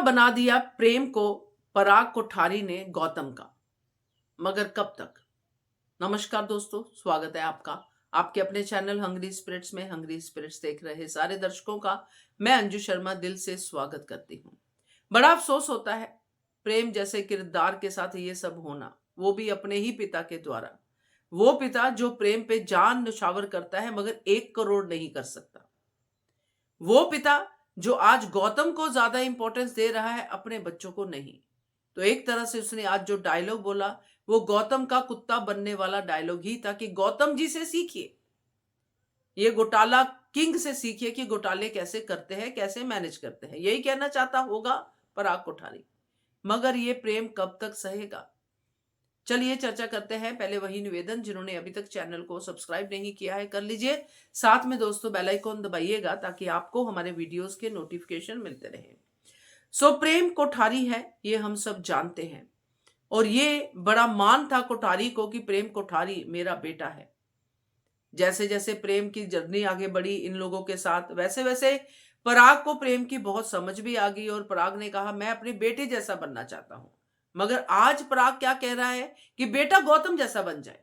बना दिया प्रेम को पराग कोठारी ने गौतम का, मगर कब तक। नमस्कार दोस्तों, स्वागत है आपका आपके अपने चैनल हंग्री स्पिरिट्स में। हंग्री स्पिरिट्स देख रहे सारे दर्शकों का मैं अंजू शर्मा दिल से स्वागत करती हूँ। बड़ा अफसोस होता है प्रेम जैसे किरदार के साथ ये सब होना, वो भी अपने ही पिता के द्वारा। वो पिता जो प्रेम पे जान न्यौछावर करता है मगर 1 करोड़ नहीं कर सकता। वो पिता जो आज गौतम को ज्यादा इंपॉर्टेंस दे रहा है, अपने बच्चों को नहीं। तो एक तरह से उसने आज जो डायलॉग बोला वो गौतम का कुत्ता बनने वाला डायलॉग ही था कि गौतम जी से सीखिए, ये घोटाला किंग से सीखिए कि घोटाले कैसे करते हैं, कैसे मैनेज करते हैं। यही कहना चाहता होगा पराग कोठारी, मगर ये प्रेम कब तक सहेगा। चलिए चर्चा करते हैं। पहले वही निवेदन, जिन्होंने अभी तक चैनल को सब्सक्राइब नहीं किया है कर लीजिए, साथ में दोस्तों बेल आइकॉन दबाइएगा ताकि आपको हमारे वीडियोस के नोटिफिकेशन मिलते रहे। प्रेम कोठारी है, ये हम सब जानते हैं, और ये बड़ा मान था कोठारी को कि प्रेम कोठारी मेरा बेटा है। जैसे जैसे प्रेम की जर्नी आगे बढ़ी इन लोगों के साथ, वैसे वैसे पराग को प्रेम की बहुत समझ भी आ गई और पराग ने कहा मैं अपने बेटे जैसा बनना चाहता हूं। मगर आज पराग क्या कह रहा है कि बेटा गौतम जैसा बन जाए।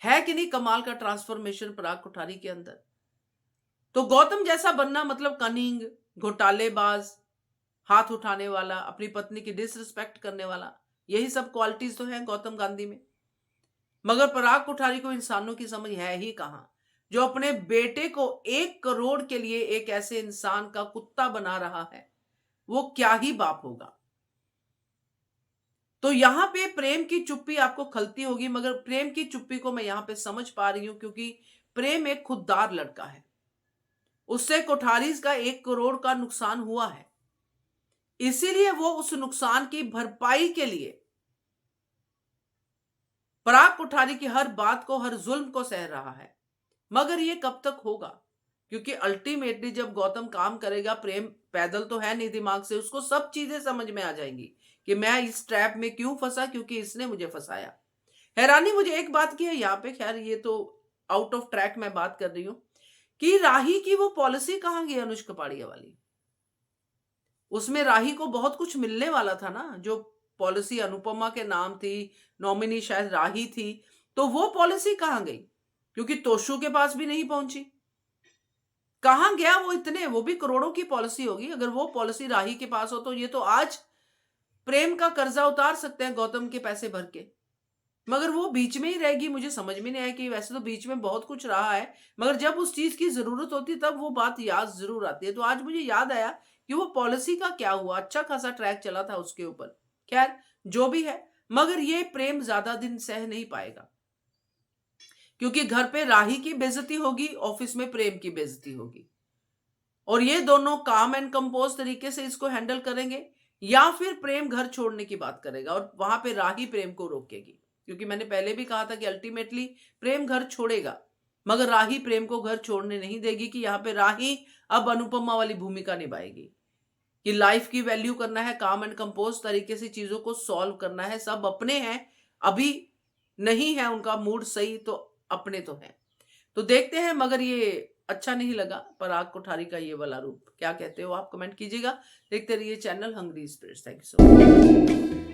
है कि नहीं कमाल का ट्रांसफॉर्मेशन पराग कोठारी के अंदर। तो गौतम जैसा बनना मतलब कनिंग, घोटालेबाज, हाथ उठाने वाला, अपनी पत्नी की डिसरिस्पेक्ट करने वाला, यही सब क्वालिटीज तो हैं गौतम गांधी में। मगर पराग कोठारी को इंसानों की समझ है ही कहां, जो अपने बेटे को 1 करोड़ के लिए एक ऐसे इंसान का कुत्ता बना रहा है। वो क्या ही बाप होगा। तो यहां पे प्रेम की चुप्पी आपको खलती होगी, मगर प्रेम की चुप्पी को मैं यहां पे समझ पा रही हूं क्योंकि प्रेम एक खुददार लड़का है। उससे कोठारी का 1 करोड़ का नुकसान हुआ है, इसीलिए वो उस नुकसान की भरपाई के लिए पराग कोठारी की हर बात को, हर जुल्म को सह रहा है। मगर ये कब तक होगा, क्योंकि अल्टीमेटली जब गौतम काम करेगा, प्रेम पैदल तो है नहीं दिमाग से, उसको सब चीजें समझ में आ जाएंगी कि मैं इस ट्रैप में क्यों फंसा, क्योंकि इसने मुझे फंसाया। हैरानी मुझे एक बात की है यहाँ पे, खैर ये तो आउट ऑफ ट्रैक मैं बात कर रही हूं, कि राही की वो पॉलिसी कहां गई अनुज कपाड़िया वाली। उसमें राही को बहुत कुछ मिलने वाला था ना, जो पॉलिसी अनुपमा के नाम थी, नॉमिनी शायद राही थी, तो वो पॉलिसी कहां गई, क्योंकि तोशु के पास भी नहीं पहुंची। कहां गया वो इतने, वो भी करोड़ों की पॉलिसी होगी। अगर वो पॉलिसी राही के पास हो तो ये तो आज प्रेम का कर्जा उतार सकते हैं गौतम के पैसे भर के। मगर वो बीच में ही रहेगी। मुझे समझ में नहीं आया कि वैसे तो बीच में बहुत कुछ रहा है, मगर जब उस चीज की जरूरत होती है तब वो बात याद जरूर आती है। तो आज मुझे याद आया कि वो पॉलिसी का क्या हुआ। अच्छा खासा ट्रैक चला था उसके ऊपर, खैर जो भी है। मगर ये प्रेम ज्यादा दिन सह नहीं पाएगा, क्योंकि घर पे राही की बेइज्जती होगी, ऑफिस में प्रेम की बेइज्जती होगी, और ये दोनों काम एंड कंपोज तरीके से इसको हैंडल करेंगे, या फिर प्रेम घर छोड़ने की बात करेगा और वहां पे राही प्रेम को रोकेगी। क्योंकि मैंने पहले भी कहा था कि अल्टीमेटली प्रेम घर छोड़ेगा, मगर राही प्रेम को घर छोड़ने नहीं देगी। कि यहाँ पे राही अब अनुपमा वाली भूमिका निभाएगी कि लाइफ की वैल्यू करना है, काम एंड कंपोज तरीके से चीजों को सॉल्व करना है। सब अपने हैं, अभी नहीं है उनका मूड सही तो अपने तो हैं। तो देखते हैं, मगर ये अच्छा नहीं लगा पराग कोठारी का ये वाला रूप। क्या कहते हो आप, कमेंट कीजिएगा। देखते रहिए channel hungry spirits. Thank you so much.